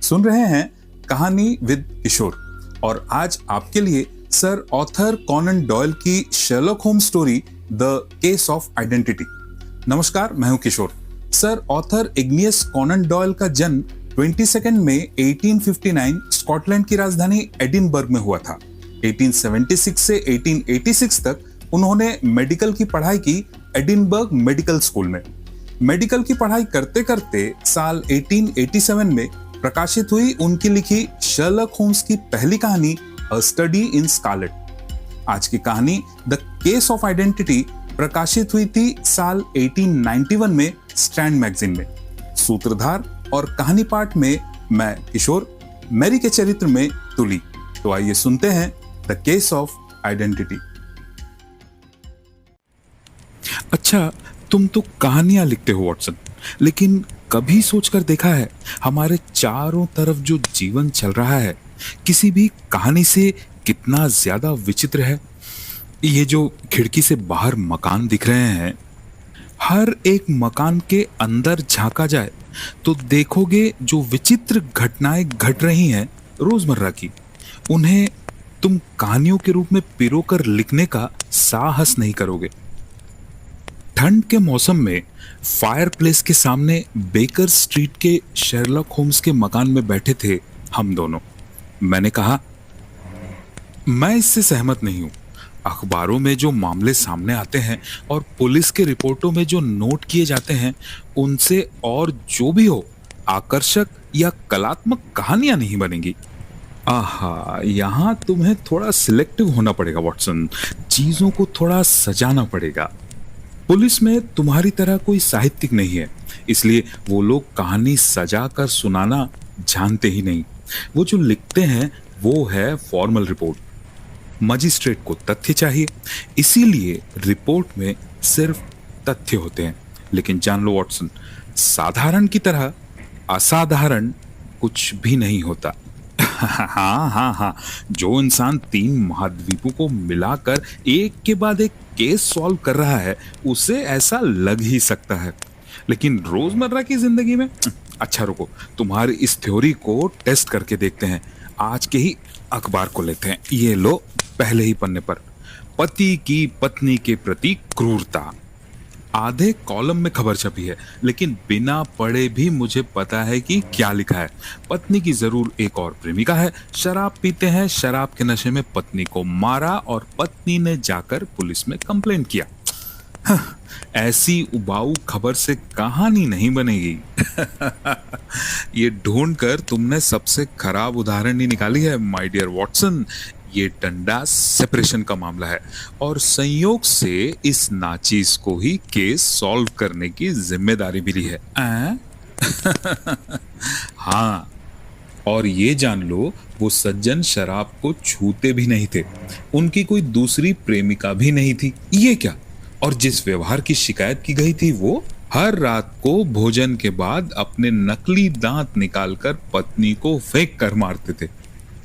सुन रहे हैं कहानी विद किशोर और आज आपके लिए सर ऑथर कॉनन डॉयल की Sherlock Holmes story the case of identity. नमस्कार, मैं हूं Kishore. Sir Arthur Ignatius Conan Doyle का जन्म 22 मई 1859 स्कॉटलैंड की राजधानी एडिनबर्ग में हुआ था। 1876 से 1886 तक उन्होंने मेडिकल की पढ़ाई की एडिनबर्ग मेडिकल स्कूल में। मेडिकल की पढ़ाई करते करते साल 1887 में प्रकाशित हुई उनकी लिखी शर्लॉक होम्स की पहली कहानी अ स्टडी इन स्कारलेट। आज की कहानी द केस ऑफ आइडेंटिटी प्रकाशित हुई थी साल 1891 में स्ट्रैंड मैगजीन में। सूत्रधार और कहानी पाठ में मैं किशोर, मैरी के चरित्र में तुली। तो आइए सुनते हैं द केस ऑफ आइडेंटिटी। अच्छा, तुम तो कहानियां लिखते हो वॉटसन, लेकिन कभी सोचकर देखा है हमारे चारों तरफ जो जीवन चल रहा है किसी भी कहानी से कितना ज्यादा विचित्र है? ये जो खिड़की से बाहर मकान दिख रहे हैं, हर एक मकान के अंदर झांका जाए तो देखोगे जो विचित्र घटनाएं घट रही हैं रोजमर्रा की, उन्हें तुम कहानियों के रूप में पिरोकर लिखने का साहस नहीं करोगे। ठंड के मौसम में फायरप्लेस के सामने बेकर स्ट्रीट के शर्लॉक होम्स के मकान में बैठे थे हम दोनों। मैंने कहा, मैं इससे सहमत नहीं हूं। अखबारों में जो मामले सामने आते हैं और पुलिस के रिपोर्टों में जो नोट किए जाते हैं, उनसे और जो भी हो आकर्षक या कलात्मक कहानियां नहीं बनेंगी। आहा, यहां तुम्हें थोड़ा सिलेक्टिव होना पड़ेगा वॉटसन, चीजों को थोड़ा सजाना पड़ेगा। पुलिस में तुम्हारी तरह कोई साहित्यिक नहीं है, इसलिए वो लोग कहानी सजा कर सुनाना जानते ही नहीं। वो जो लिखते हैं वो है फॉर्मल रिपोर्ट। मजिस्ट्रेट को तथ्य चाहिए, इसीलिए रिपोर्ट में सिर्फ तथ्य होते हैं। लेकिन जान लो वॉटसन, साधारण की तरह असाधारण कुछ भी नहीं होता। हाँ, जो इंसान 3 महाद्वीपों को मिलाकर एक के बाद एक केस सॉल्व कर रहा है, उसे ऐसा लग ही सकता है। लेकिन रोजमर्रा की जिंदगी में, अच्छा रुको, तुम्हारी इस थ्योरी को टेस्ट करके देखते हैं। आज के ही अखबार को लेते हैं। ये लो, पहले ही पन्ने पर पति की पत्नी के प्रति क्रूरता। आधे कॉलम में खबर छपी है, लेकिन बिना पढ़े भी मुझे पता है कि क्या लिखा है। पत्नी की जरूर एक और प्रेमिका है, शराब पीते हैं, शराब के नशे में पत्नी को मारा और पत्नी ने जाकर पुलिस में कंप्लेंट किया। ऐसी उबाऊ खबर से कहानी नहीं बनेगी। ये ढूंढकर तुमने सबसे खराब उदाहरण ही निकाली है माय डियर वॉटसन। ये डंडा सेपरेशन का मामला है और संयोग से इस नाचीज को ही केस सॉल्व करने की जिम्मेदारी मिली है। हाँ, और ये जान लो, वो सज्जन शराब को छूते भी नहीं थे, उनकी कोई दूसरी प्रेमिका भी नहीं थी। ये क्या? और जिस व्यवहार की शिकायत की गई थी, वो हर रात को भोजन के बाद अपने नकली दांत निकालकर पत्नी को फेंक कर मारते थे।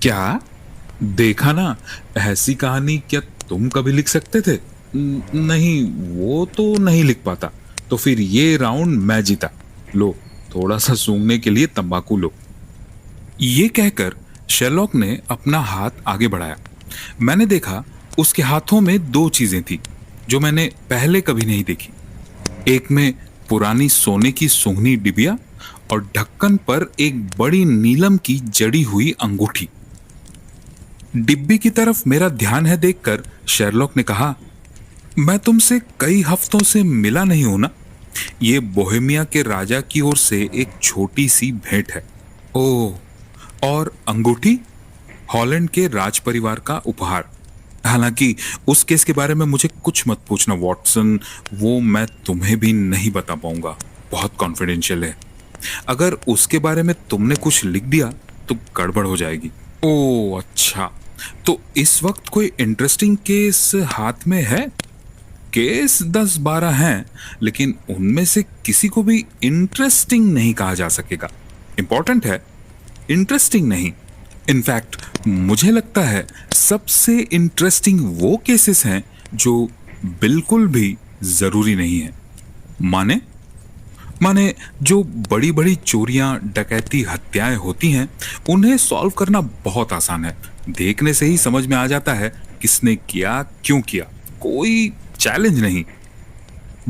क्या देखा ना? ऐसी कहानी क्या तुम कभी लिख सकते थे? नहीं, वो तो नहीं लिख पाता। तो फिर ये राउंड मैं जीता। लो, थोड़ा सा सूंघने के लिए तंबाकू लो। ये कहकर शर्लॉक ने अपना हाथ आगे बढ़ाया। मैंने देखा उसके हाथों में 2 चीजें थी जो मैंने पहले कभी नहीं देखी। एक में पुरानी सोने की सूंघनी डिबिया और ढक्कन पर एक बड़ी नीलम की जड़ी हुई अंगूठी। डिब्बी की तरफ मेरा ध्यान है देखकर शेरलॉक ने कहा, मैं तुमसे कई हफ्तों से मिला नहीं हूं ना? ये बोहेमिया के राजा की ओर से एक छोटी सी भेंट है। ओह, और अंगूठी हॉलैंड के राज परिवार का उपहार। हालांकि उस केस के बारे में मुझे कुछ मत पूछना वॉटसन, वो मैं तुम्हें भी नहीं बता पाऊंगा, बहुत कॉन्फिडेंशियल है। अगर उसके बारे में तुमने कुछ लिख दिया तो गड़बड़ हो जाएगी। ओह अच्छा, तो इस वक्त कोई इंटरेस्टिंग केस हाथ में है? केस 10-12 हैं, लेकिन उनमें से किसी को भी इंटरेस्टिंग नहीं कहा जा सकेगा। इंपॉर्टेंट है, इंटरेस्टिंग नहीं। इनफैक्ट मुझे लगता है सबसे इंटरेस्टिंग वो केसेस हैं जो बिल्कुल भी जरूरी नहीं है। माने माने जो बड़ी बड़ी चोरियां, डकैती, हत्याएं होती हैं, उन्हें सॉल्व करना बहुत आसान है। देखने से ही समझ में आ जाता है किसने किया, क्यों किया। कोई चैलेंज नहीं।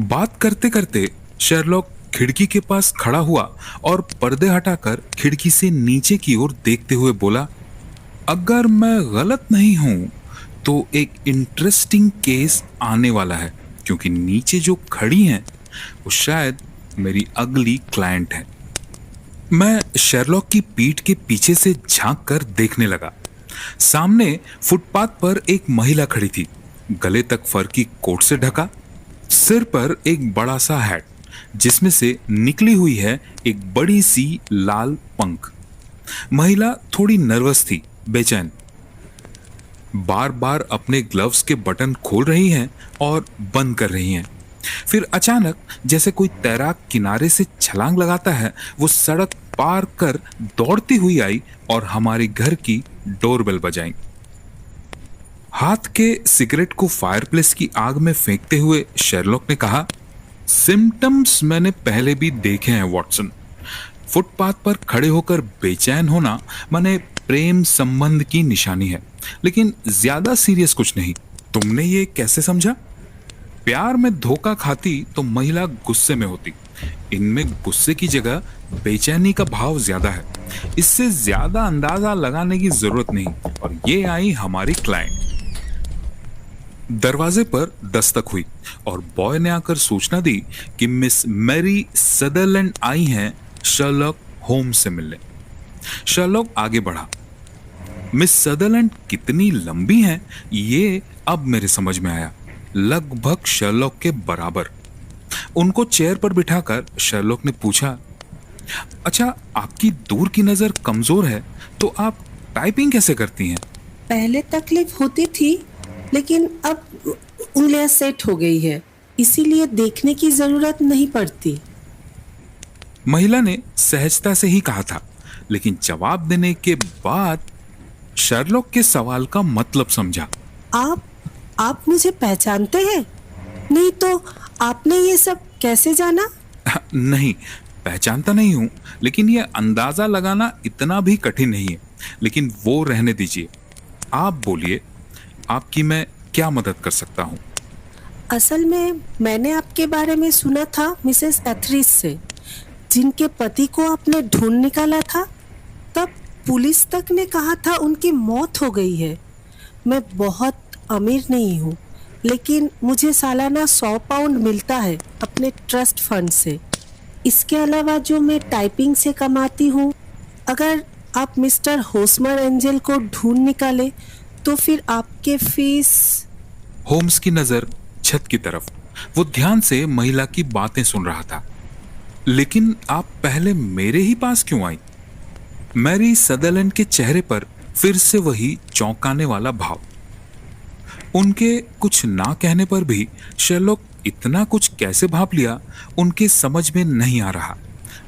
बात करते करते शेरलॉक खिड़की के पास खड़ा हुआ और पर्दे हटाकर खिड़की से नीचे की ओर देखते हुए बोला, अगर मैं गलत नहीं हूं तो एक इंटरेस्टिंग केस आने वाला है, क्योंकि नीचे जो खड़ी हैं वो शायद मेरी अगली क्लाइंट है। मैं शेरलॉक की पीठ के पीछे से झांक कर देखने लगा। सामने फुटपाथ पर एक महिला खड़ी थी, गले तक फर की कोट से ढका, सिर पर एक बड़ा सा हैट जिसमें से निकली हुई है एक बड़ी सी लाल पंख। महिला थोड़ी नर्वस थी, बेचैन, बार बार अपने ग्लव्स के बटन खोल रही हैं और बंद कर रही हैं। फिर अचानक जैसे कोई तैराक किनारे से छलांग लगाता है, वो सड़क पार कर दौड़ती हुई आई और हमारे घर की डोरबेल बजाई। हाथ के सिगरेट को फायरप्लेस की आग में फेंकते हुए शेरलॉक ने कहा, सिम्टम्स मैंने पहले भी देखे हैं वॉटसन। फुटपाथ पर खड़े होकर बेचैन होना माने प्रेम संबंध की निशानी है, लेकिन ज्यादा सीरियस कुछ नहीं। तुमने ये कैसे समझा? प्यार में धोखा खाती तो महिला गुस्से में होती। इनमें गुस्से की जगह बेचैनी का भाव ज्यादा है। इससे ज्यादा अंदाजा लगाने की जरूरत नहीं। और ये आई हमारी क्लाइंट। दरवाजे पर दस्तक हुई और बॉय ने आकर सूचना दी कि मिस मैरी सदरलैंड आई हैं शर्लॉक होम्स से मिलने। शर्लॉक आगे बढ़ा। मिस सदरलैंड कितनी लंबी हैं ये अब मेरे समझ में आया, लगभग शर्लॉक के बराबर। उनको चेयर पर बिठाकर शर्लॉक ने पूछा, अच्छा आपकी दूर की नजर कमजोर है तो आप टाइपिंग कैसे करती हैं? पहले तकलीफ होती थी, लेकिन अब उंगलियां सेट हो गई है, इसीलिए देखने की जरूरत नहीं पड़ती। महिला ने सहजता से ही कहा था, लेकिन जवाब देने के बाद शर्लॉक के सवाल का मतलब समझा। आप मुझे पहचानते हैं? नहीं तो आपने ये सब कैसे जाना? नहीं, पहचानता नहीं हूं, लेकिन यह अंदाजा लगाना इतना भी कठिन नहीं है। लेकिन वो रहने दीजिए, आप बोलिए, आपकी मैं क्या मदद कर सकता हूं? असल में मैंने आपके बारे में सुना था मिसेस एथरिस से, जिनके पति को आपने ढूंढ निकाला था। तब पुलिस तक ने कहा था उनकी मौत हो गई है। मैं बहुत अमीर नहीं हूँ, लेकिन मुझे सालाना 100 पाउंड मिलता है अपने ट्रस्ट फंड से। इसके अलावा जो मैं टाइपिंग से कमाती हूँ, अगर आप मिस्टर होस्मर एंजल को ढूंढ निकाले तो फिर आपके फीस। होम्स की नजर छत की तरफ, वो ध्यान से महिला की बातें सुन रहा था। लेकिन आप पहले मेरे ही पास क्यों आई? मैरी सदरलैंड के चेहरे पर फिर से वही चौंकाने वाला भाव। उनके कुछ ना कहने पर भी शेरलॉक इतना कुछ कैसे भाप लिया, उनके समझ में नहीं आ रहा।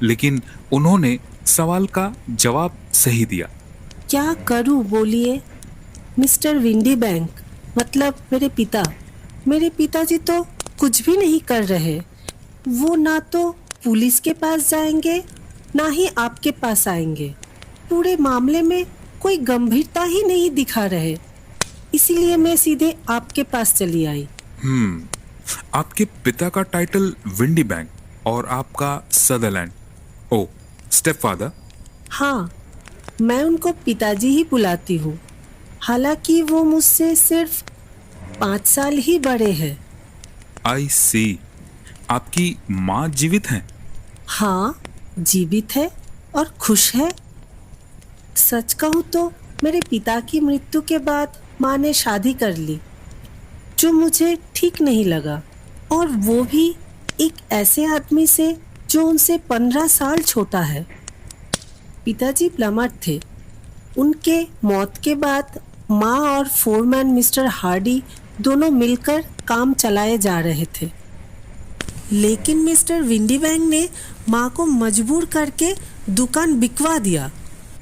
लेकिन उन्होंने सवाल का जवाब सही दिया। क्या करूं बोलिए? मिस्टर विंडी बैंक, मतलब मेरे पिताजी तो कुछ भी नहीं कर रहे। वो ना तो पुलिस के पास जाएंगे, ना ही आपके पास आएंगे। पूरे मामले में कोई गंभीरता ही नहीं दिखा रहे। इसीलिए मैं सीधे आपके पास चली आई। आपके पिता का टाइटल विंडी बैंक और आपका सदरलैंड। ओ, स्टेपफादर? हाँ, मैं उनको पिताजी ही बुलाती हूँ। हालांकि वो मुझसे सिर्फ 5 साल ही बड़े हैं। आई सी। आपकी माँ जीवित हैं? हाँ, जीवित है और खुश है। सच कहूँ तो मेरे पिता की मृत्यु के बाद माँ ने शादी कर ली, जो मुझे ठीक नहीं लगा, और वो भी एक ऐसे आदमी से जो उनसे 15 साल छोटा है। पिताजी प्लम्बर थे। उनके मौत के बाद माँ और फोरमैन मिस्टर हार्डी दोनों मिलकर काम चलाए जा रहे थे। लेकिन मिस्टर विंडी बैंक ने माँ को मजबूर करके दुकान बिकवा दिया,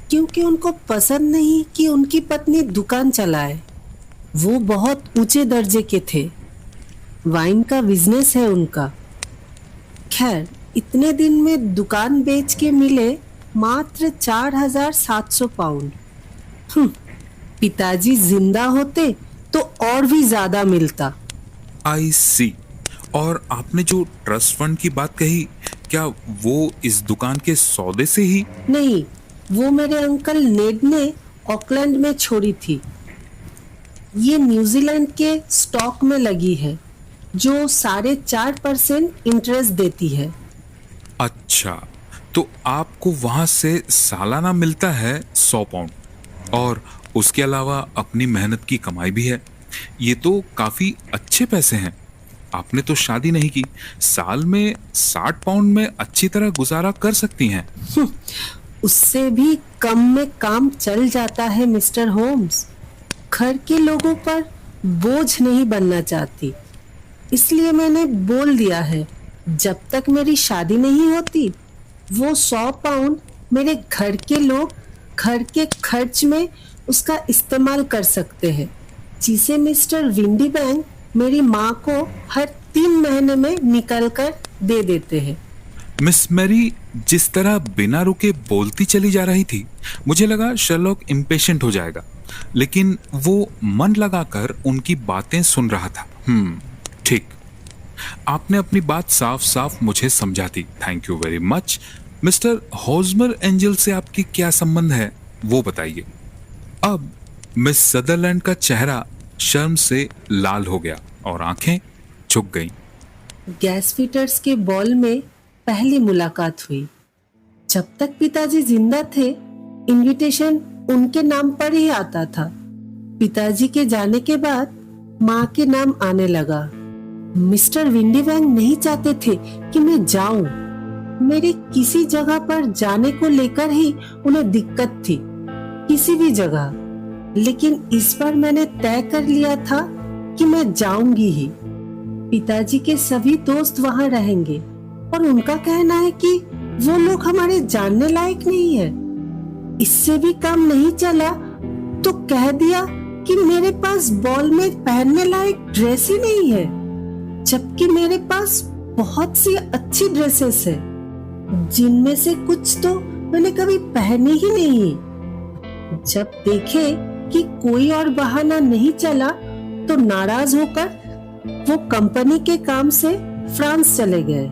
क्योंकि उनको पसंद नहीं कि उनकी पत्नी दुकान चलाए। वो बहुत ऊंचे दर्जे के थे। वाइन का बिजनेस है उनका। खैर, इतने दिन में दुकान बेच के मिले मात्र 4,700 पाउंड। पिताजी जिंदा होते तो और भी ज्यादा मिलता। आई सी। और आपने जो ट्रस्ट फंड की बात कही, क्या वो इस दुकान के सौदे से ही? नहीं, वो मेरे अंकल नेड ने ऑकलैंड में छोड़ी थी। ये न्यूजीलैंड के स्टॉक में लगी है जो 4.5% इंटरेस्ट देती है। अच्छा, तो आपको वहां से सालाना मिलता है 100 पाउंड, और उसके अलावा अपनी मेहनत की कमाई भी है। ये तो काफी अच्छे पैसे हैं। आपने तो शादी नहीं की, साल में 60 पाउंड में अच्छी तरह गुजारा कर सकती हैं। उससे भी कम में काम चल जाता है मिस्टर होम्स। घर के लोगों पर बोझ नहीं बनना चाहती, इसलिए मैंने बोल दिया है जब तक मेरी शादी नहीं होती वो 100 पाउंड मेरे घर के लोग घर के खर्च में उसका इस्तेमाल कर सकते हैं, जिसे मिस्टर विंडी बैंक मेरी माँ को हर 3 महीने में निकल कर दे देते हैं। मिस मैरी जिस तरह बिना रुके बोलती चली जा रही थी, मुझे लगा शर्लॉक इम्पेशेंट हो जाएगा, लेकिन वो मन लगाकर उनकी बातें सुन रहा था। ठीक, आपने अपनी बात साफ साफ मुझे समझा दी। Thank you very much. Mister Hosmer Angel से आपकी क्या संबंध है, वो बताइए। अब मिस सदरलैंड का चेहरा शर्म से लाल हो गया और आंखें झुक गईं। गैस फिटर्स के बॉल में पहली मुलाकात हुई। जब तक पिताजी जिंदा थे, इनविटेशन उनके नाम पर ही आता था। पिताजी के जाने के बाद माँ के नाम आने लगा। मिस्टर विंडी वैंग नहीं चाहते थे कि मैं जाऊं। मेरे किसी जगह पर जाने को लेकर ही उन्हें दिक्कत थी, किसी भी जगह। लेकिन इस बार मैंने तय कर लिया था कि मैं जाऊंगी ही। पिताजी के सभी दोस्त वहां रहेंगे और उनका कहना है कि वो लोग हमारे जानने लायक नहीं है। इससे भी काम नहीं चला तो कह दिया कि मेरे पास बॉल में पहनने लायक ड्रेस ही नहीं है, जबकि मेरे पास बहुत सी अच्छी ड्रेसेस है, जिनमें से कुछ तो मैंने कभी पहनी ही नहीं। जब देखे कि कोई और बहाना नहीं चला तो नाराज होकर वो कंपनी के काम से फ्रांस चले गए।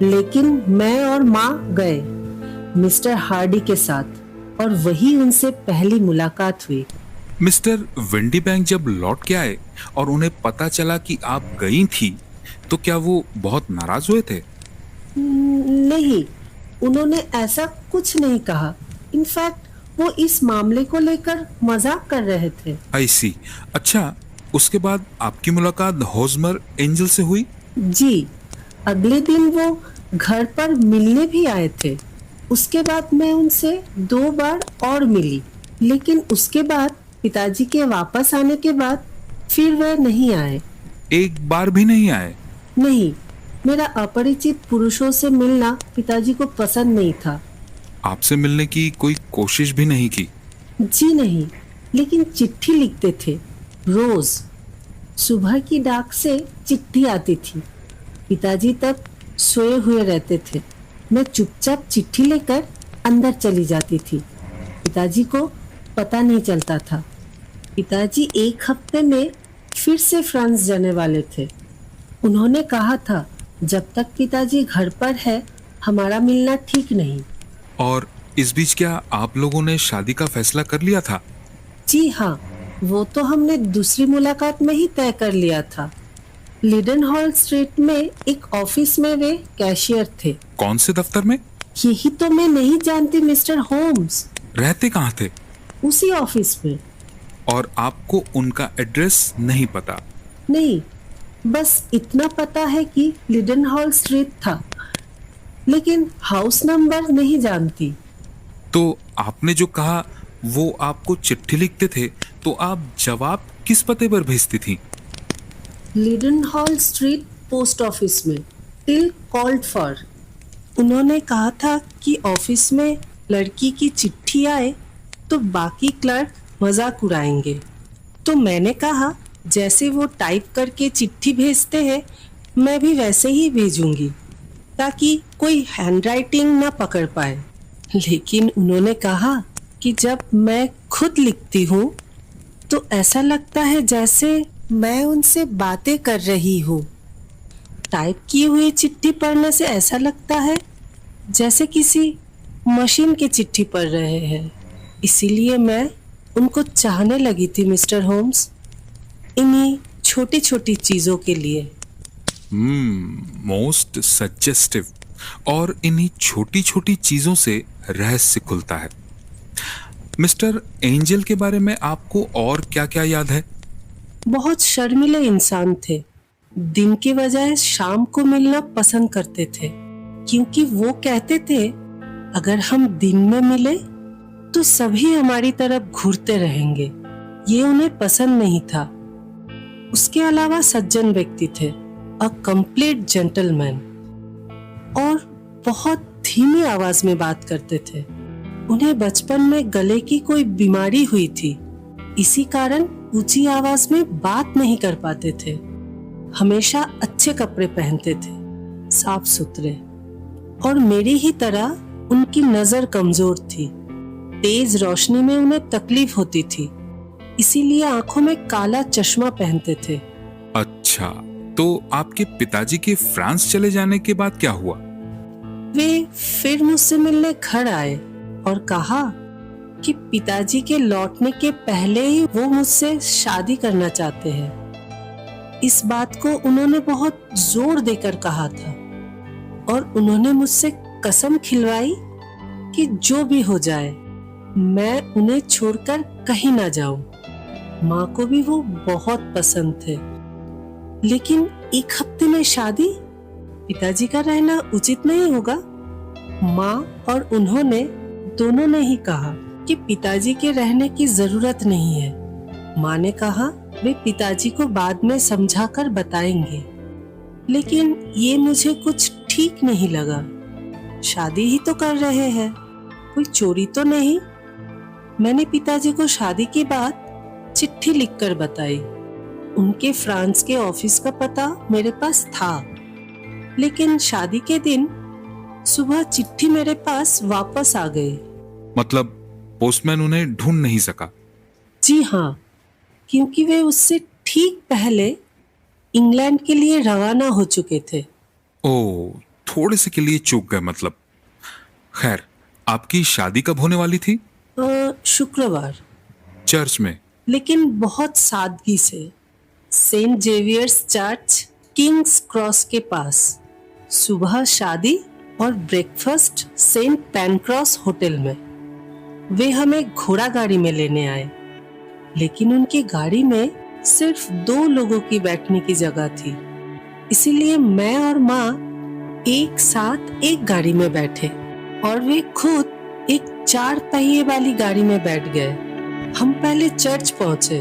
लेकिन मैं और माँ गए मिस्टर हार्डी के साथ, और वही उनसे पहली मुलाकात हुई। मिस्टर विंडी बैंक जब लौट के आए और उन्हें पता चला कि आप गई थी, तो क्या वो बहुत नाराज हुए थे? नहीं, उन्होंने ऐसा कुछ नहीं कहा। इनफैक्ट वो इस मामले को लेकर मजाक कर रहे थे। आई सी। अच्छा, उसके बाद आपकी मुलाकात हॉजमर एंजल से हुई? जी, अगले दिन वो घर पर मिलने भी आए थे। उसके बाद मैं उनसे 2 बार और मिली, लेकिन उसके बाद पिताजी के वापस आने के बाद फिर वे नहीं आए। एक बार भी नहीं आए? नहीं, मेरा अपरिचित पुरुषों से मिलना पिताजी को पसंद नहीं था। आपसे मिलने की कोई कोशिश भी नहीं की? जी नहीं, लेकिन चिट्ठी लिखते थे रोज। सुबह की डाक से चिट्ठी आती थी। पिताजी तब सोए हुए रहते थे। मैं चुपचाप चिट्ठी लेकर अंदर चली जाती थी। पिताजी को पता नहीं चलता था। पिताजी 1 हफ्ते में फिर से फ्रांस जाने वाले थे। उन्होंने कहा था जब तक पिताजी घर पर है हमारा मिलना ठीक नहीं। और इस बीच क्या आप लोगों ने शादी का फैसला कर लिया था? जी हाँ, वो तो हमने दूसरी मुलाकात में ही तय कर लिया था। लिडन हॉल स्ट्रीट में एक ऑफिस में वे कैशियर थे। कौन से दफ्तर में? यही तो मैं नहीं जानती मिस्टर होम्स। रहते कहाँ थे? उसी ऑफिस में। और आपको उनका एड्रेस नहीं पता? नहीं, बस इतना पता है कि लिडन हॉल स्ट्रीट था, लेकिन हाउस नंबर नहीं जानती। तो आपने जो कहा वो आपको चिट्ठी लिखते थे, तो आप जवाब किस पते पर भेजती थी? Laden hall street post office में, टिल कॉल्ड फॉर। उन्होंने कहा था कि ऑफिस में लड़की की चिट्ठी आए तो बाकी क्लर्क मजाक उड़ाएंगे। तो मैंने कहा जैसे वो टाइप करके चिट्ठी भेजते हैं मैं भी वैसे ही भेजूंगी। ताकि कोई हैंडराइटिंग ना पकड़ पाए। लेकिन उन्होंने कहा कि जब मैं खुद लिखती हूँ तो ऐसा लगता है जैसे मैं उनसे बातें कर रही हूँ। टाइप की हुई चिट्ठी पढ़ने से ऐसा लगता है जैसे किसी मशीन की चिट्ठी पढ़ रहे हैं। इसीलिए मैं उनको चाहने लगी थी मिस्टर होम्स, इन्हीं छोटी छोटी चीजों के लिए। Most suggestive. और इन्हीं छोटी छोटी चीजों से रहस्य खुलता है। मिस्टर एंजल के बारे में आपको और क्या क्या याद है? बहुत शर्मीले इंसान थे। दिन के बजाय शाम को मिलना पसंद करते थे, क्योंकि वो कहते थे अगर हम दिन में मिले तो सभी हमारी तरफ घूरते रहेंगे। ये उन्हें पसंद नहीं था। उसके अलावा सज्जन व्यक्ति थे, अ कंप्लीट जेंटलमैन, और बहुत धीमी आवाज में बात करते थे। उन्हें बचपन में गले की कोई बीमारी हुई थी, इसी कारण ऊंची आवाज में बात नहीं कर पाते थे। हमेशा अच्छे कपड़े पहनते थे, साफ सुथरे, और मेरी ही तरह उनकी नजर कमजोर थी। तेज रोशनी में उन्हें तकलीफ होती थी, इसीलिए आंखों में काला चश्मा पहनते थे। अच्छा, तो आपके पिताजी के फ्रांस चले जाने के बाद क्या हुआ? वे फिर मुझसे मिलने घर आए और कहा कि पिताजी के लौटने के पहले ही वो मुझसे शादी करना चाहते हैं। इस बात को उन्होंने बहुत जोर देकर कहा था, और उन्होंने मुझसे कसम खिलवाई कि जो भी हो जाए मैं उन्हें छोड़कर कहीं ना जाऊं। माँ को भी वो बहुत पसंद थे, लेकिन एक हफ्ते में शादी, पिताजी का रहना उचित नहीं होगा। माँ और उन्होंने दोनों ने ही कहा कि पिताजी के रहने की जरूरत नहीं है। माँ ने कहा वे पिताजी को बाद में समझाकर बताएंगे, लेकिन ये मुझे कुछ ठीक नहीं लगा। शादी ही तो कर रहे हैं, कोई चोरी तो नहीं। मैंने पिताजी को शादी के बाद चिट्ठी लिखकर बताई। उनके फ्रांस के ऑफिस का पता मेरे पास था, लेकिन शादी के दिन सुबह चिट्ठी मेरे पास वापस आ गई। मतलब पोस्टमैन उन्हें ढूंढ नहीं सका? जी हाँ, क्योंकि वे उससे ठीक पहले इंग्लैंड के लिए रवाना हो चुके थे। ओ, थोड़े से के लिए चूक गए मतलब। खैर, आपकी शादी कब होने वाली थी? शुक्रवार, चर्च में? लेकिन बहुत सादगी से। Saint Xavier's Church, King's Cross के पास। सुबह शादी और ब्रेकफास्ट सेंट पैनक्रॉस होटल में। वे हमें घोड़ा गाड़ी में लेने आए, लेकिन उनकी गाड़ी में सिर्फ 2 लोगों की बैठने की जगह थी, इसीलिए मैं और माँ एक साथ एक गाड़ी में बैठे और वे खुद एक 4 पहिए वाली गाड़ी में बैठ गए। हम पहले चर्च पहुंचे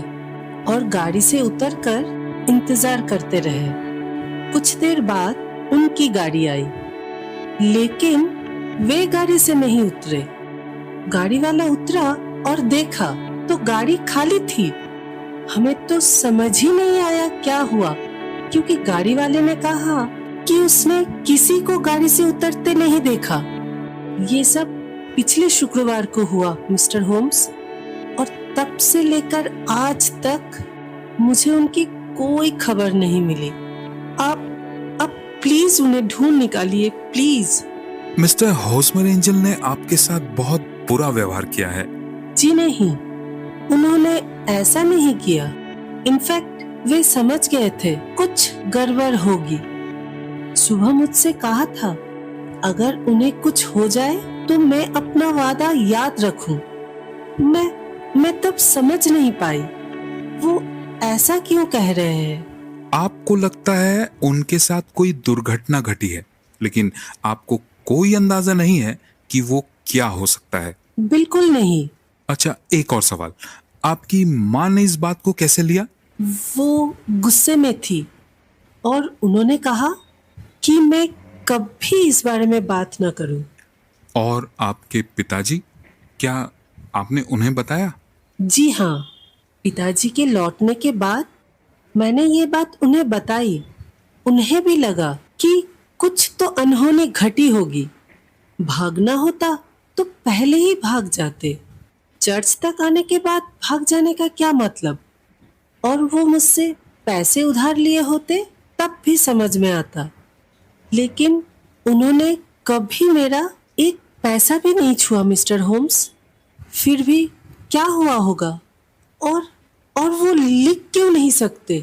और गाड़ी से उतरकर इंतजार करते रहे। कुछ देर बाद उनकी गाड़ी आई, लेकिन वे गाड़ी से नहीं उतरे। गाड़ी वाला उतरा और देखा तो गाड़ी खाली थी। हमें तो समझ ही नहीं आया क्या हुआ, क्योंकि गाड़ी वाले ने कहा कि उसने किसी को गाड़ी से उतरते नहीं देखा। ये सब पिछले शुक्रवार को हुआ मिस्टर होम्स, और तब से लेकर आज तक मुझे उनकी कोई खबर नहीं मिली। आप प्लीज उन्हें ढूंढ निकालिए, प्लीज। मिस्टर हॉस्मर एंजल ने आपके साथ बहुत बुरा व्यवहार किया है। जी नहीं, उन्होंने ऐसा नहीं किया। इनफैक्ट वे समझ गए थे कुछ गड़बड़ होगी। सुबह मुझसे कहा था अगर उन्हें कुछ हो जाए तो मैं अपना वादा याद रखूं। मैं तब समझ नहीं पाई वो ऐसा क्यों कह रहे हैं। आपको लगता है उनके साथ कोई दुर्घटना घटी है, लेकिन आपको कोई अंदाजा नहीं है कि वो क्या हो सकता है। बिल्कुल नहीं। अच्छा, एक और सवाल, आपकी माँ ने इस बात को कैसे लिया? वो गुस्से में थी और उन्होंने कहा कि मैं कभी इस बारे में बात न करूं। और आपके पिताजी, क्या आपने उन्हें बताया? जी हाँ, पिताजी के लौटने के बाद मैंने ये बात उन्हें बताई। उन्हें भी लगा कि कुछ तो अनहोनी घटी होगी। भागना होता तो पहले ही भाग जाते। चर्च तक आने के बाद भाग जाने का क्या मतलब? और वो मुझसे पैसे उधार लिए होते तब भी समझ में आता। लेकिन उन्होंने कभी मेरा एक पैसा भी नहीं छुआ मिस्टर होम्स। फिर भी क्या हुआ होगा? और और वो लिख क्यों नहीं सकते?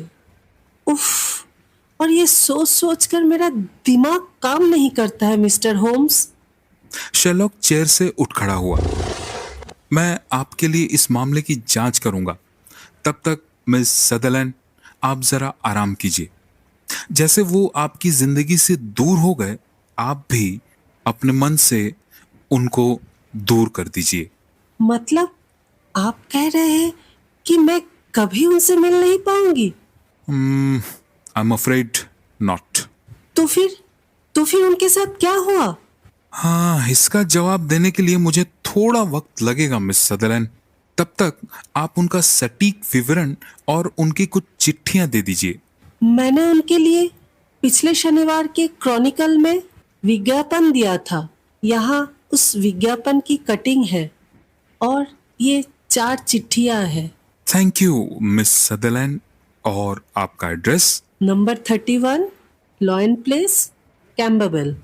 उफ, और ये सोच सोच कर मेरा दिमाग काम नहीं करता है मिस्टर होम्स। शेरलॉक चेयर से उठ खड़ा हुआ। मैं आपके लिए इस मामले की जांच करूंगा। तब तक मिस सदरलैंड, आप जरा आराम कीजिए। जैसे वो आपकी जिंदगी से दूर हो गए, आप भी अपने मन से उनको दूर कर दीजिए। मतलब आप कह रहे हैं कि मैं कभी उनसे मिल नहीं पाऊंगी? I am afraid not. तो फिर उनके साथ क्या हुआ? हाँ, इसका जवाब देने के लिए मुझे थोड़ा वक्त लगेगा मिस सदरलैंड। तब तक आप उनका सटीक विवरण और उनकी कुछ चिट्ठियां दे दीजिए। मैंने उनके लिए पिछले शनिवार के क्रॉनिकल में विज्ञापन दिया था। यहाँ उस विज्ञापन की कटिंग है और ये 4 चिट्ठियां हैं। Thank you miss Sutherland. और आपका address? Number 31 lion place, Camberwell.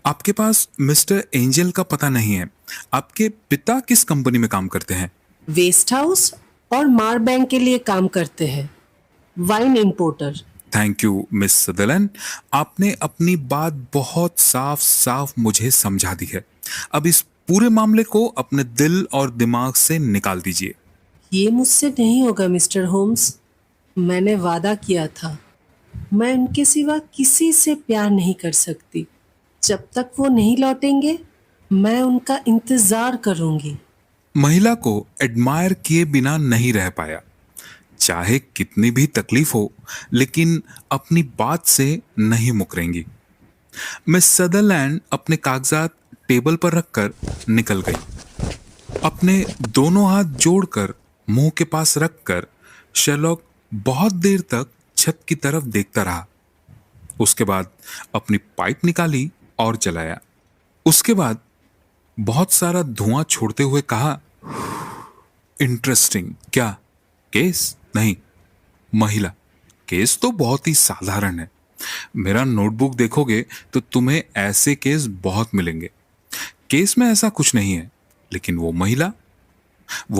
आपके पास मिस्टर एंजल का पता नहीं है। आपके पिता किस कंपनी में काम करते हैं? वेस्ट हाउस और मार बैंक के लिए काम करते हैं, wine importer. Thank you miss Sutherland. आपने अपनी बात बहुत साफ साफ मुझे समझा दी है। अब इस पूरे मामले को अपने दिल और दिमाग से निकाल दीजिए। ये मुझसे नहीं होगा मिस्टर होम्स। मैंने वादा किया था, मैं उनके सिवा किसी से प्यार नहीं कर सकती। जब तक वो नहीं लौटेंगे मैं उनका इंतजार करूंगी। महिला को एडमायर किए बिना नहीं रह पाया। चाहे कितनी भी तकलीफ हो, लेकिन अपनी बात से नहीं मुकरेंगी। मिस सदरलैंड अपने कागजात टेबल पर रखकर निकल गई। अपने दोनों हाथ जोड़कर मुंह के पास रखकर शेरलॉक बहुत देर तक छत की तरफ देखता रहा। उसके बाद अपनी पाइप निकाली और जलाया। उसके बाद बहुत सारा धुआं छोड़ते हुए कहा, इंटरेस्टिंग। क्या केस? नहीं, महिला। केस तो बहुत ही साधारण है। मेरा नोटबुक देखोगे तो तुम्हें ऐसे केस बहुत मिलेंगे। केस में ऐसा कुछ नहीं है, लेकिन वो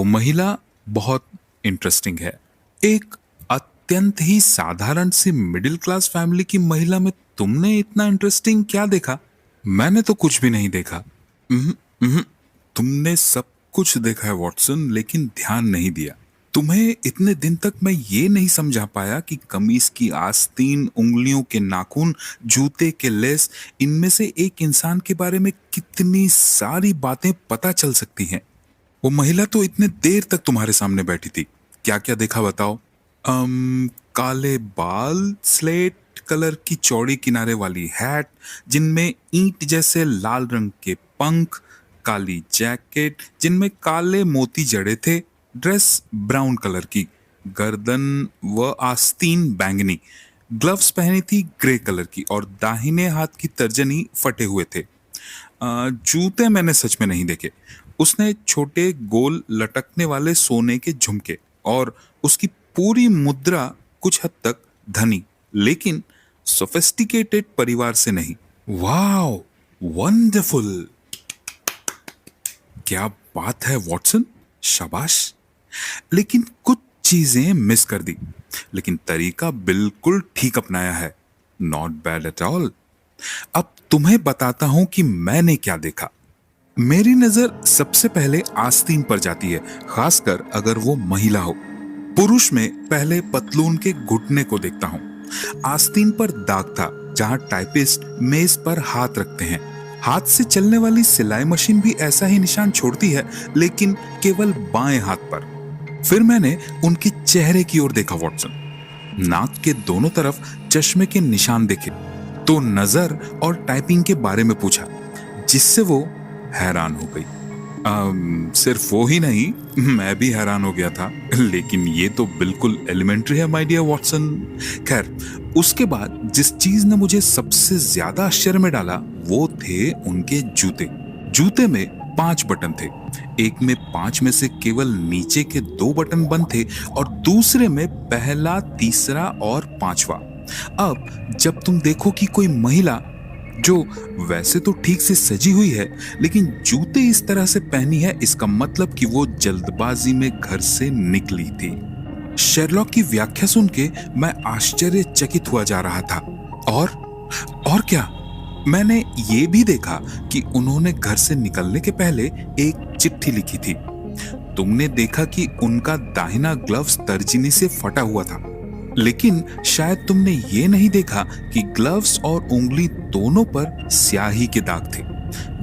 महिला बहुत इंटरेस्टिंग है। एक अत्यंत ही साधारण सी मिडिल क्लास फैमिली की महिला में तुमने इतना इंटरेस्टिंग क्या देखा? मैंने तो कुछ भी नहीं देखा। तुमने सब कुछ देखा है वॉटसन, लेकिन ध्यान नहीं दिया। तुम्हें इतने दिन तक मैं ये नहीं समझा पाया कि कमीज की आस्तीन, उंगलियों के नाखून, जूते के लेस, इनमें से एक इंसान के बारे में कितनी सारी बातें पता चल सकती हैं। वो महिला तो इतने देर तक तुम्हारे सामने बैठी थी। क्या क्या देखा बताओ? काले बाल, स्लेट कलर की चौड़ी किनारे वाली हैट जिनमें ईंट जैसे लाल रंग के पंख, काली जैकेट जिनमें काले मोती जड़े थे, ड्रेस ब्राउन कलर की, गर्दन व आस्तीन बैंगनी, ग्लव्स पहनी थी ग्रे कलर की और दाहिने हाथ की तर्जनी फटे हुए थे। जूते मैंने सच में नहीं देखे। उसने छोटे गोल लटकने वाले सोने के झुमके और उसकी पूरी मुद्रा कुछ हद तक धनी लेकिन सोफिस्टिकेटेड परिवार से नहीं। Wow, wonderful! क्या बात है वॉटसन, शाबाश। लेकिन कुछ चीजें मिस कर दी, लेकिन तरीका बिल्कुल ठीक अपनाया है। Not bad at all. अब तुम्हें बताता हूं कि मैंने क्या देखा। मेरी नजर सबसे पहले आस्तीन पर जाती है, खासकर अगर वो महिला हो। पुरुष में पहले पतलून के घुटने को देखता हूं। आस्तीन पर दाग था जहां टाइपिस्ट मेज पर हाथ रखते हैं। हाथ से चलने वाली सिलाई मशीन भी ऐसा ही निशान छोड़ती है, लेकिन केवल बाएं हाथ पर। फिर मैंने उनके चेहरे की ओर देखा वॉटसन। नाक के दोनों तरफ चश्मे के निशान देखे तो नजर और टाइपिंग के बारे में पूछा, जिससे वो हैरान हो गई। सिर्फ वो ही नहीं, मैं भी हैरान हो गया था। लेकिन ये तो बिल्कुल एलिमेंट्री है माय डियर वॉटसन। खैर, उसके बाद जिस चीज ने मुझे सबसे ज्यादा आश्चर्य में डाला वो थे उनके जूते। जूते में 5 बटन थे। एक में 5 में से केवल नीचे के 2 बटन बंद थे और दूसरे में पहला, तीसरा और 5वां। अब जब तुम देखो कि कोई महिला जो वैसे तो ठीक से सजी हुई है लेकिन जूते इस तरह से पहनी है, इसका मतलब कि वो जल्दबाजी में घर से निकली थी। शेरलॉक की व्याख्या सुन के मैं आश्चर्यचकित हुआ जा रहा था। और क्या, मैंने ये भी देखा कि उन्होंने घर से निकलने के पहले एक चिट्ठी लिखी थी। तुमने देखा कि उनका दाहिना ग्लव्स तर्जनी से फटा हुआ था, लेकिन शायद तुमने ये नहीं देखा कि ग्लव्स और उंगली दोनों पर स्याही के दाग थे।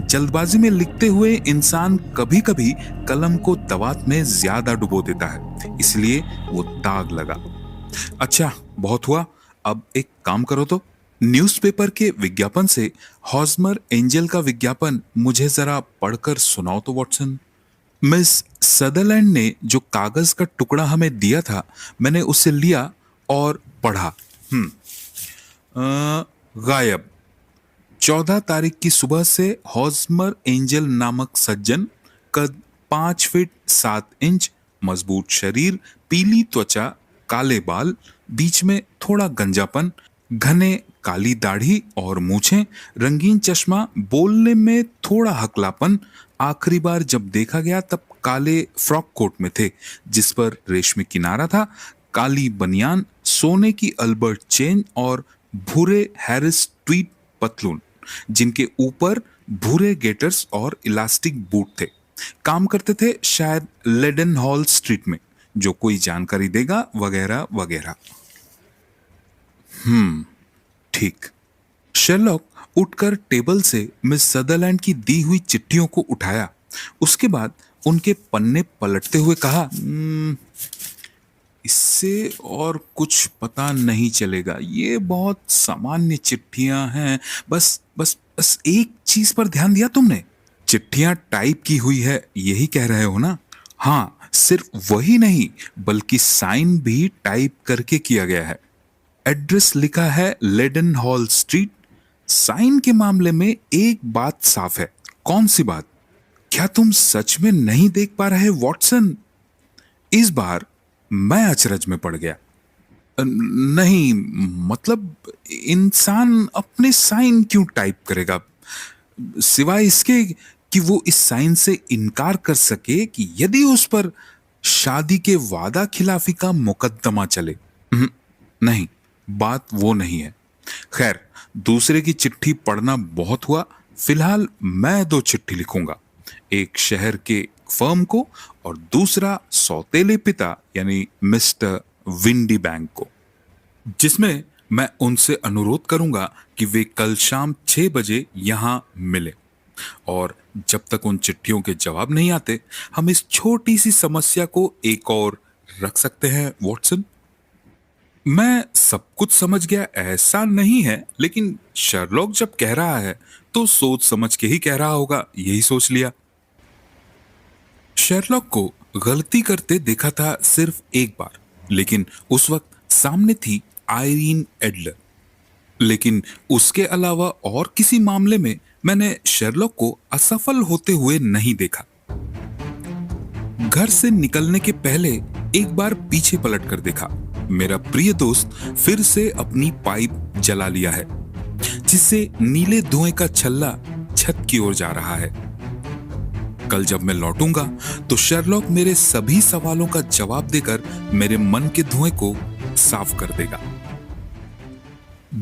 जल्दबाजी में लिखते हुए इंसान कभी-कभी कलम को दवात में ज्यादा डुबो देता है, इसलिए वो दाग लगा। अच्छा, बहुत हुआ। अब एक काम करो तो न्यूज़पेपर के विज्ञापन से हॉजमर एंजल का विज्ञापन मुझे जरा पढ़कर सुनाओ तो वॉटसन। मिस सदरलैंड ने जो कागज का टुकड़ा हमें दिया था, मैंने उसे लिया और पढ़ा। गायब। 14 तारीख की सुबह से हॉजमर एंजल नामक सज्जन, कद 5 फीट 7 इंच, मजबूत शरीर, पीली त्वचा, काले बाल, बीच में थोड़ा गंजापन, घने काली दाढ़ी और मूछें, रंगीन चश्मा, बोलने में थोड़ा हकलापन। आखिरी बार जब देखा गया तब काले फ्रॉक कोट में थे जिस पर रेशमी किनारा था, काली बनियान, सोने की अल्बर्ट चेन और भूरे हैरिस ट्वीड पतलून जिनके ऊपर भूरे गेटर्स और इलास्टिक बूट थे। काम करते थे शायद लेडन हॉल स्ट्रीट में, जो कोई जानकारी देगा वगैरह वगैरह। ठीक। शेरलॉक उठकर टेबल से मिस सदरलैंड की दी हुई चिट्ठियों को उठाया। उसके बाद उनके पन्ने पलटते हुए कहा, इससे और कुछ पता नहीं चलेगा, ये बहुत सामान्य चिट्ठियां हैं। बस बस बस एक चीज पर ध्यान दिया तुमने? चिट्ठियां टाइप की हुई है, यही कह रहे हो ना? हाँ, सिर्फ वही नहीं बल्कि साइन भी टाइप करके किया गया है। एड्रेस लिखा है लेडन हॉल स्ट्रीट। साइन के मामले में एक बात साफ है। कौन सी बात? क्या तुम सच में नहीं देख पा रहे वॉटसन? इस बार मैं अचरज में पड़ गया। नहीं, मतलब इंसान अपने साइन क्यों टाइप करेगा, सिवाय इसके कि वो इस साइन से इनकार कर सके कि यदि उस पर शादी के वादा खिलाफी का मुकदमा चले। नहीं, बात वो नहीं है। खैर, दूसरे की चिट्ठी पढ़ना बहुत हुआ। फिलहाल मैं 2 चिट्ठी लिखूंगा, एक शहर के फर्म को और दूसरा सौतेले पिता यानी मिस्टर विंडी बैंक को, जिसमें मैं उनसे अनुरोध करूंगा कि वे कल शाम 6 बजे यहां मिले। और जब तक उन चिट्ठियों के जवाब नहीं आते, हम इस छोटी सी समस्या को एक और रख सकते हैं वॉटसन। मैं सब कुछ समझ गया ऐसा नहीं है, लेकिन शर्लॉक जब कह रहा है तो सोच समझ के ही कह रहा होगा, यही सोच लिया। शेरलॉक को गलती करते देखा था सिर्फ एक बार, लेकिन उस वक्त सामने थी आयरीन एडलर। लेकिन उसके अलावा और किसी मामले में मैंने शेरलॉक को असफल होते हुए नहीं देखा। घर से निकलने के पहले एक बार पीछे पलट कर देखा। मेरा प्रिय दोस्त फिर से अपनी पाइप जला लिया है, जिससे नीले धुएं का छल्ला छत की ओर जा रहा है। कल जब मैं लौटूंगा तो शेरलॉक मेरे सभी सवालों का जवाब देकर मेरे मन के धुएं को साफ कर देगा।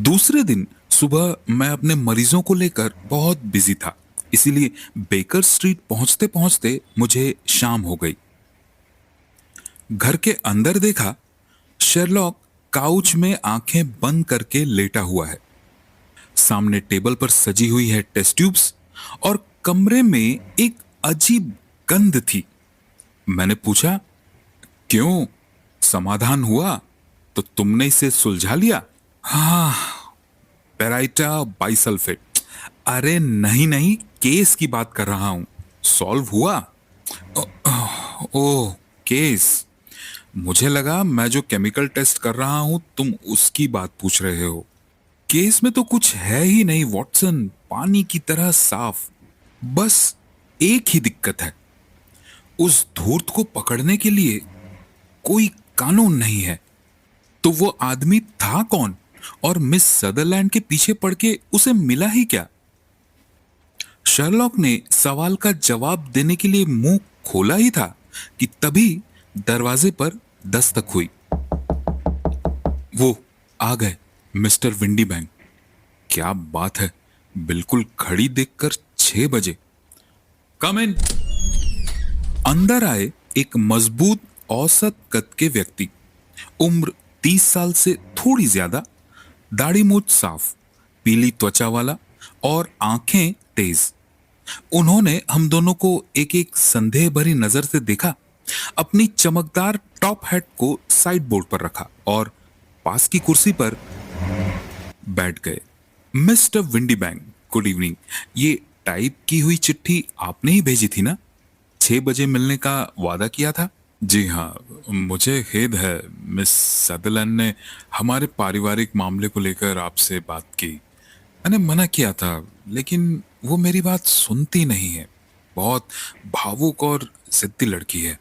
दूसरे दिन सुबह मैं अपने मरीजों को लेकर बहुत बिजी था, इसीलिए बेकर स्ट्रीट पहुंचते पहुंचते मुझे शाम हो गई। घर के अंदर देखा, शेरलॉक काउच में आंखें बंद करके लेटा हुआ है। सामने टेबल पर सजी हुई है टेस्ट ट्यूब्स और कमरे में एक अजीब गंध थी। मैंने पूछा, क्यों, समाधान हुआ तो तुमने इसे सुलझा लिया? हाँ, पेराइटा बाइसल्फेट। अरे नहीं नहीं, केस की बात कर रहा हूं। सॉल्व हुआ? ओह, केस। मुझे लगा मैं जो केमिकल टेस्ट कर रहा हूं तुम उसकी बात पूछ रहे हो। केस में तो कुछ है ही नहीं वॉटसन, पानी की तरह साफ। बस एक ही दिक्कत है, उस धूर्त को पकड़ने के लिए कोई कानून नहीं है। तो वो आदमी था कौन और मिस सदरलैंड के पीछे पड़ के उसे मिला ही क्या? शर्लॉक ने सवाल का जवाब देने के लिए मुंह खोला ही था कि तभी दरवाजे पर दस्तक हुई। वो आ गए, मिस्टर विंडी बैंक। क्या बात है, बिल्कुल घड़ी देखकर 6 बजे। कम इन। अंदर आए एक मजबूत औसत कद के व्यक्ति, उम्र 30 साल से थोड़ी ज्यादा, दाढ़ी मूछ साफ, पीली त्वचा वाला और आंखें तेज। उन्होंने हम दोनों को एक एक संदेह भरी नजर से देखा, अपनी चमकदार टॉप हैट को साइड बोर्ड पर रखा और पास की कुर्सी पर बैठ गए। Mister windy bank, good evening. ये टाइप की हुई चिट्ठी आपने ही भेजी थी ना? 6 बजे मिलने का वादा किया था। जी हाँ, मुझे खेद है, मिस सदरलैंड ने हमारे पारिवारिक मामले को लेकर आपसे बात की। मैंने मना किया था, लेकिन वो मेरी बात सुनती नहीं है। बहुत भावुक और जिद्दी लड़की है।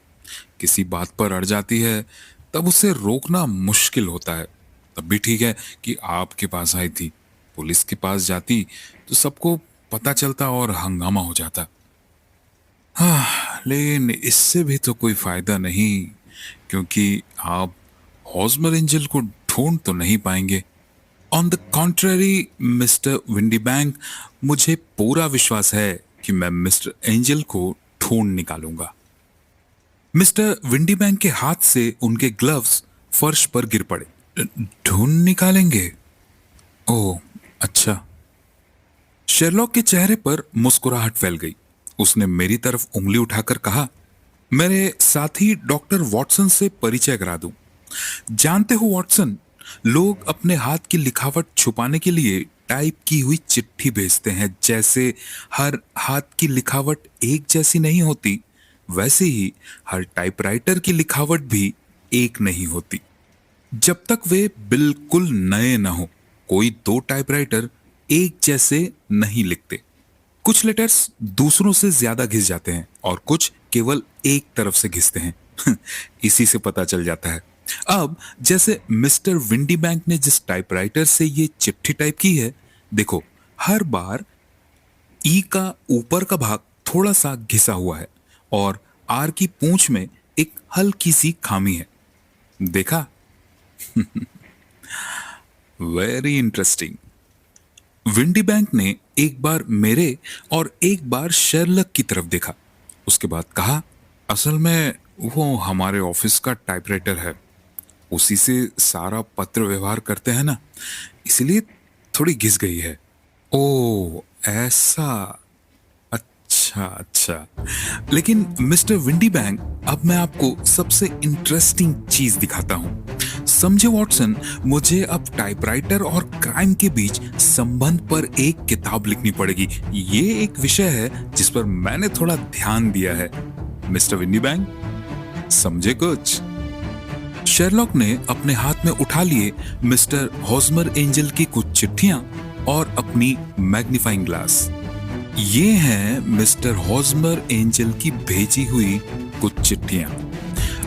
किसी बात पर अड़ जाती है तब उसे रोकना मुश्किल होता है। तब भी ठीक है कि आपके पास आई थी। पुलिस के पास जाती तो सबको पता चलता और हंगामा हो जाता। हाँ, लेकिन इससे भी तो कोई फायदा नहीं, क्योंकि आप हॉस्मर एंजल को ढूंढ तो नहीं पाएंगे। On the contrary mister windy bank, मुझे पूरा विश्वास है कि मैं मिस्टर एंजल को ढूंढ निकालूंगा। मिस्टर विंडी बैंक के हाथ से उनके ग्लव्स फर्श पर गिर पड़े। ढूंढ निकालेंगे? ओह, अच्छा। शेरलॉक के चेहरे पर मुस्कुराहट फैल गई। उसने मेरी तरफ उंगली उठाकर कहा, मेरे साथी डॉक्टर वॉटसन से परिचय करा दूं। जानते हो वॉटसन, लोग अपने हाथ की लिखावट छुपाने के लिए टाइप की हुई चिट्ठी भेजते हैं। जैसे हर हाथ की लिखावट एक जैसी नहीं होती, वैसे ही हर टाइपराइटर की लिखावट भी एक नहीं होती। जब तक वे बिल्कुल नए न हो, कोई 2 टाइपराइटर एक जैसे नहीं लिखते। कुछ लेटर्स दूसरों से ज्यादा घिस जाते हैं और कुछ केवल एक तरफ से घिसते हैं। इसी से पता चल जाता है। अब जैसे मिस्टर विंडी बैंक ने जिस टाइपराइटर से ये चिट्ठी टाइप की है, देखो हर बार ई का ऊपर का भाग थोड़ा सा घिसा हुआ है और आर की पूंछ में एक हल्की सी खामी है। देखा? Very interesting. विंडी बैंक ने एक बार मेरे और एक बार शेरलॉक की तरफ देखा। उसके बाद कहा, असल में वो हमारे ऑफिस का टाइपराइटर है, उसी से सारा पत्र व्यवहार करते हैं ना, इसलिए थोड़ी घिस गई है। ओ ऐसा, अच्छा अच्छा। लेकिन मिस्टर विंडी बैंक, अब मैं आपको सबसे इंटरेस्टिंग चीज दिखाता हूं। समझे वॉटसन, मुझे अब टाइपराइटर और क्राइम के बीच संबंध पर एक किताब लिखनी पड़ेगी। ये एक विषय है जिस पर मैंने थोड़ा ध्यान दिया है। मिस्टर विंडी बैंक, समझे कुछ? शेरलॉक ने अपने हाथ में उठा लिए मिस्टर हॉस्मर एंजल की कुछ चिट्ठियां और अपनी मैग्नीफाइंग ग्लास। ये हैं मिस्टर हॉस्मर एंजल की भेजी हुई कुछ चिट्ठियां।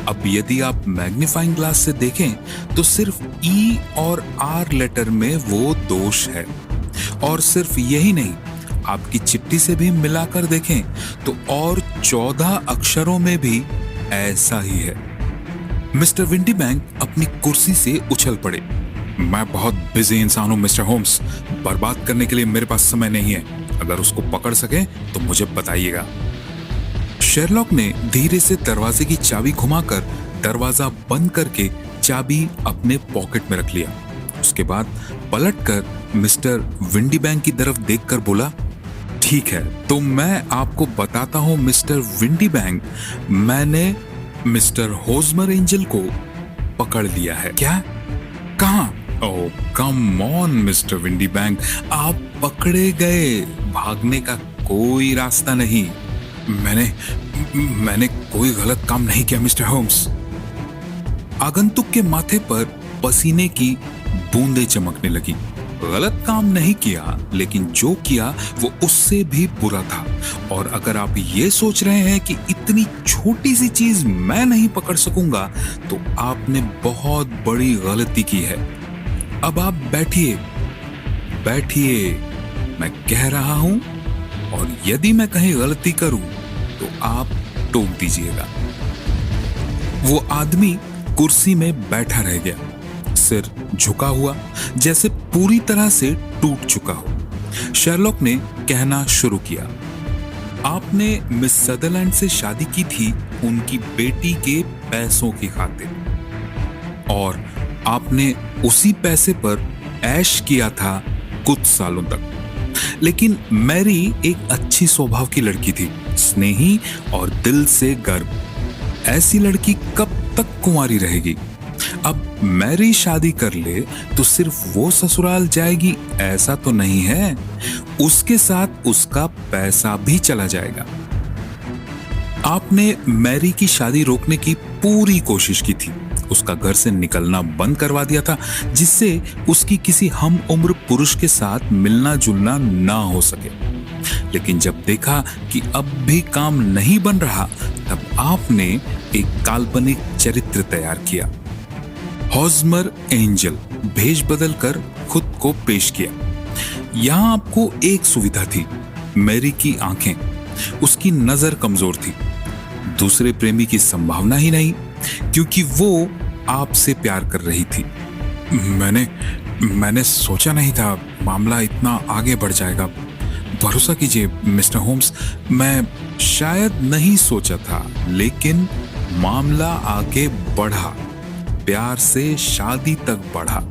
अब यदि आप मैग्नीफाइंग ग्लास से देखें तो सिर्फ ई और आर लेटर में वो दोष है। और सिर्फ यही नहीं, आपकी चिट्ठी से भी मिलाकर देखें तो और 14 अक्षरों में भी ऐसा ही है। मिस्टर विंडी बैंक अपनी कुर्सी से उछल पड़े। मैं बहुत बिजी इंसान हूं मिस्टर होम्स, बर्बाद करने के लिए मेरे पास समय नहीं है। अगर उसको पकड़ सके तो मुझे बताइएगा। शेरलॉक ने धीरे से दरवाजे की चाबी घुमाकर दरवाजा बंद करके चाबी अपने पॉकेट में रख लिया। उसके बाद पलटकर मिस्टर विंडी बैंक की तरफ देखकर बोला, ठीक है, तो मैं आपको बताता हूं मिस्टर विंडी बैंक, मैंने मिस्टर हॉस्मर एंजल को पकड़ लिया है। क्या? कहां? Oh come on mister Windibank, आप पकड़े गए, भागने का कोई रास्ता नहीं। मैंने मैंने कोई गलत काम नहीं किया मिस्टर होम्स। आगंतुक के माथे पर पसीने की बूंदें चमकने लगी। गलत काम नहीं किया, लेकिन जो किया वो उससे भी बुरा था। और अगर आप ये सोच रहे हैं कि इतनी छोटी सी चीज मैं नहीं पकड़ सकूंगा, तो आपने बहुत बड़ी गलती की है। अब आप बैठिए, बैठिए, मैं कह रहा हूं, और यदि मैं कहीं गलती करूं तो आप टोक दीजिएगा। वो आदमी कुर्सी में बैठा रह गया, सिर झुका हुआ, जैसे पूरी तरह से टूट चुका हो। शर्लॉक ने कहना शुरू किया, आपने मिस सदरलैंड से शादी की थी उनकी बेटी के पैसों की खातिर, और आपने उसी पैसे पर ऐश किया था कुछ सालों तक। लेकिन मैरी एक अच्छी स्वभाव की लड़की थी, स्नेही और दिल से गर्म। ऐसी लड़की कब तक कुंवारी रहेगी? अब मैरी शादी कर ले तो सिर्फ वो ससुराल जाएगी ऐसा तो नहीं है, उसके साथ उसका पैसा भी चला जाएगा। आपने मैरी की शादी रोकने की पूरी कोशिश की थी, उसका घर से निकलना बंद करवा दिया था, जिससे उसकी किसी हम उम्र पुरुष के साथ मिलना जुलना ना हो सके। लेकिन जब देखा कि अब भी काम नहीं बन रहा, तब आपने एक काल्पनिक चरित्र तैयार किया। हॉज़मर एंजल भेष बदल कर खुद को पेश किया। यहां आपको एक सुविधा थी, मैरी की आंखें, उसकी नजर कमजोर थी, दूसरे प्रेमी की संभावना ही नहीं, क्योंकि वो आपसे प्यार कर रही थी। मैंने सोचा नहीं था मामला इतना आगे बढ़ जाएगा। भरोसा कीजिए मिस्टर होम्स, मैं शायद नहीं सोचा था, लेकिन मामला आगे बढ़ा, प्यार से शादी तक बढ़ा।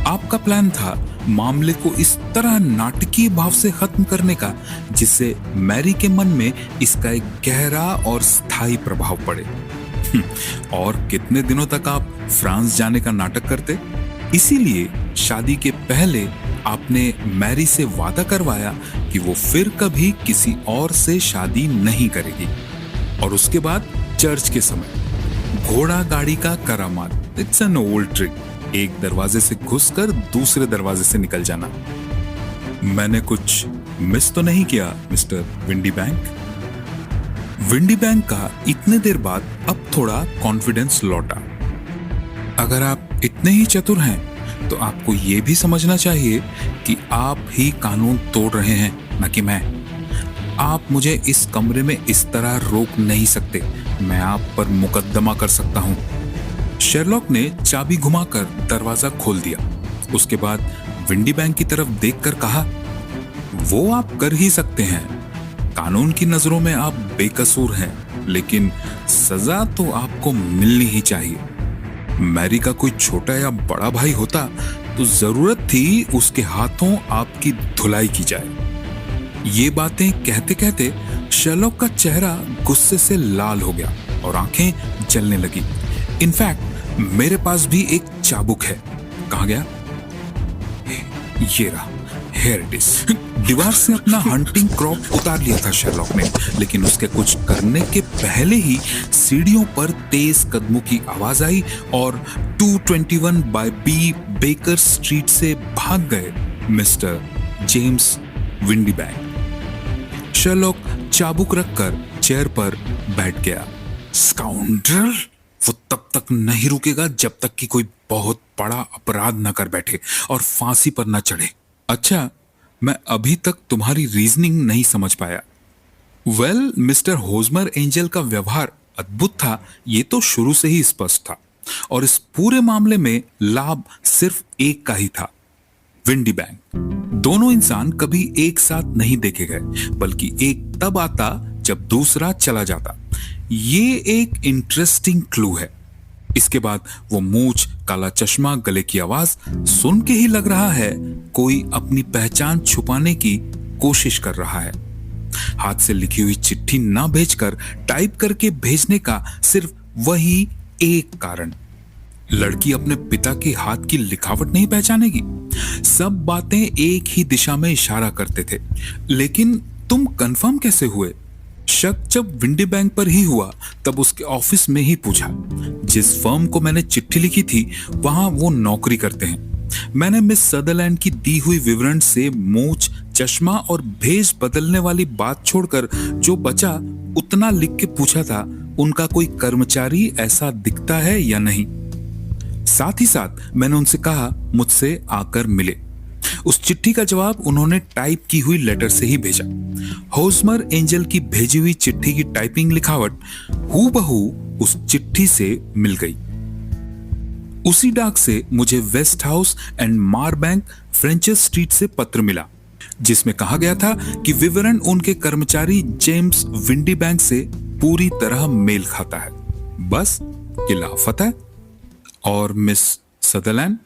आपका प्लान था मामले को इस तरह नाटकीय भाव से खत्म करने का, जिससे मैरी के मन में इसका एक गहरा और स्थायी प्रभाव पड़े। और कितने दिनों तक आप फ्रांस जाने का नाटक करते? इसीलिए शादी के पहले आपने मैरी से वादा करवाया कि वो फिर कभी किसी और से शादी नहीं करेगी। और उसके बाद चर्च के समय घोड़ा गाड़ी का करामात, इट्स एन ओल्ड ट्रिक, एक दरवाजे से घुसकर दूसरे दरवाजे से निकल जाना। मैंने कुछ मिस तो नहीं किया मिस्टर विंडीबैंक? विंडीबैंक का इतने देर बाद अब थोड़ा कॉन्फिडेंस लौटा। अगर आप इतने ही चतुर हैं तो आपको यह भी समझना चाहिए कि आप ही कानून तोड़ रहे हैं, न कि मैं। आप मुझे इस कमरे में इस तरह रोक नहीं सकते, मैं आप पर मुकदमा कर सकता हूं। शेरलॉक ने चाबी घुमाकर दरवाजा खोल दिया। उसके बाद विंडीबैंक की तरफ देखकर कहा, वो आप कर ही सकते हैं, कानून की नजरों में आप बेकसूर हैं, लेकिन सजा तो आपको मिलनी ही चाहिए। मैरी का कोई छोटा या बड़ा भाई होता तो जरूरत थी उसके हाथों आपकी धुलाई की जाए। ये बातें कहते कहते शेरलॉक का चेहरा गुस्से से लाल हो गया और आंखें जलने लगी। इनफैक्ट मेरे पास भी एक चाबुक है। कहाँ गया? ये रहा, here it is। दीवार से अपना हंटिंग क्रॉप उतार लिया था शेरलॉक ने, लेकिन उसके कुछ करने के पहले ही सीढ़ियों पर तेज कदमों की आवाज आई और 221 बाय बी बेकर स्ट्रीट से भाग गए मिस्टर जेम्स विंडीबैंक। शेरलॉक चाबुक रखकर चेयर पर बैठ गया। स्काउंड्रल, वो तब तक नहीं रुकेगा जब तक कि कोई बहुत बड़ा अपराध न कर बैठे और फांसी पर न चढ़े। अच्छा, मैं अभी तक तुम्हारी रीजनिंग नहीं समझ पाया। वेल, मिस्टर होज़मर एंजल का व्यवहार अद्भुत था, ये तो शुरू से ही स्पष्ट था, और इस पूरे मामले में लाभ सिर्फ एक का ही था, विंडीबैंक। दोनों इंसान कभी एक साथ नहीं देखे गए, बल्कि एक तब आता जब दूसरा चला जाता। ये एक इंटरेस्टिंग क्लू है। इसके बाद वो मूंछ, काला चश्मा, गले की आवाज सुन के ही लग रहा है कोई अपनी पहचान छुपाने की कोशिश कर रहा है। हाथ से लिखी हुई चिट्ठी ना भेजकर टाइप करके भेजने का सिर्फ वही एक कारण, लड़की अपने पिता के हाथ की लिखावट नहीं पहचानेगी। सब बातें एक ही दिशा में इशारा करते थे, लेकिन तुम कंफर्म कैसे हुए? शक जब विंडी बैंक पर ही हुआ तब उसके ऑफिस में ही पूछा। जिस फर्म को मैंने चिट्ठी लिखी थी वहां वो नौकरी करते हैं। मैंने मिस सदरलैंड की दी हुई विवरण से मूंछ, चश्मा और भेष बदलने वाली बात छोड़कर जो बचा उतना लिख के पूछा था, उनका कोई कर्मचारी ऐसा दिखता है या नहीं। साथ ही साथ मैंने उनसे कहा मुझसे आकर मिले। उस चिट्ठी का जवाब उन्होंने टाइप की हुई लेटर से ही भेजा। होस्मर एंजल की भेजी हुई चिट्ठी की टाइपिंग लिखावट हूबहू उस चिट्ठी से मिल गई। उसी डाक से मुझे वेस्ट हाउस एंड मारबैंक फ्रेंचेस स्ट्रीट से पत्र मिला, जिसमें कहा गया था कि विवरण उनके कर्मचारी जेम्स विंडी बैंक से पूरी तरह मेल खाता है। बस ये लाफत है। और मिस सदरलैंड,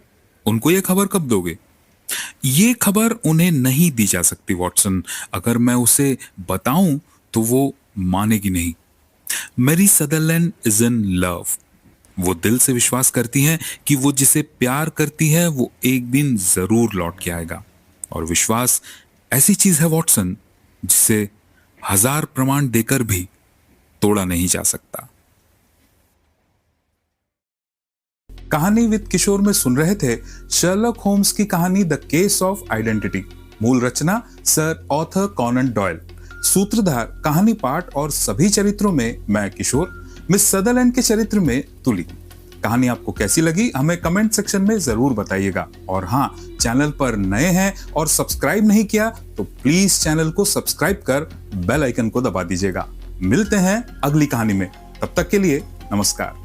उनको ये खबर कब दोगे? ये खबर उन्हें नहीं दी जा सकती वॉटसन। अगर मैं उसे बताऊं तो वो मानेगी नहीं। Mary Sutherland is in love. वो दिल से विश्वास करती हैं कि वो जिसे प्यार करती है वो एक दिन जरूर लौट के आएगा। और विश्वास ऐसी चीज है वॉटसन जिसे 1000 प्रमाण देकर भी तोड़ा नहीं जा सकता। कहानी विद किशोर में सुन रहे थे शर्लक होम्स की कहानी द केस ऑफ आइडेंटिटी। मूल रचना सर ऑथर कॉनन डॉयल। सूत्रधार, कहानी पाठ और सभी चरित्रों में मैं किशोर, मिस सदरलैंड के चरित्र में तुली। कहानी आपको कैसी लगी हमें कमेंट सेक्शन में जरूर बताइएगा। और हाँ, चैनल पर नए हैं और सब्सक्राइब नहीं किया तो प्लीज चैनल को सब्सक्राइब कर बेल आइकन को दबा दीजिएगा। मिलते हैं अगली कहानी में, तब तक के लिए नमस्कार।